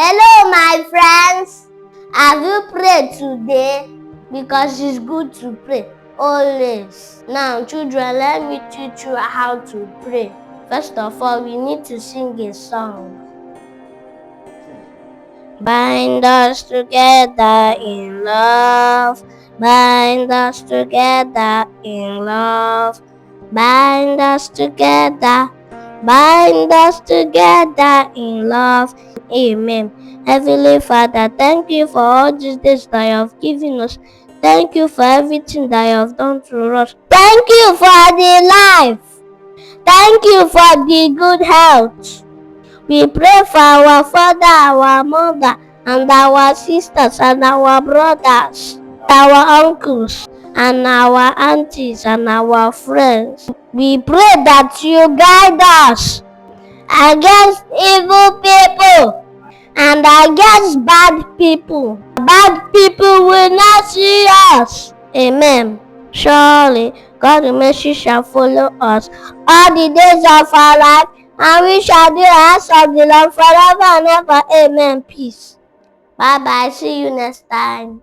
Hello, my friends. Have you prayed today? Because it's good to pray always. Now, children, let me teach you how to pray. First of all, we need to sing a song. Bind us together in love. Bind us together in love. Bind us together. Bind us together in love. Amen. Heavenly Father, thank you for all these days that you have given us. Thank you for everything that you have done to us. Thank you for the life. Thank you for the good health. We pray for our father, our mother, and our sisters, and our brothers, our uncles, and our aunties, and our friends. We pray that you guide us against evil people and against bad people. Bad people will not see us. Amen. Surely God's mercy shall follow us all the days of our life, and we shall do the house of the Lord forever and ever. Amen. Peace. Bye bye. See you next time.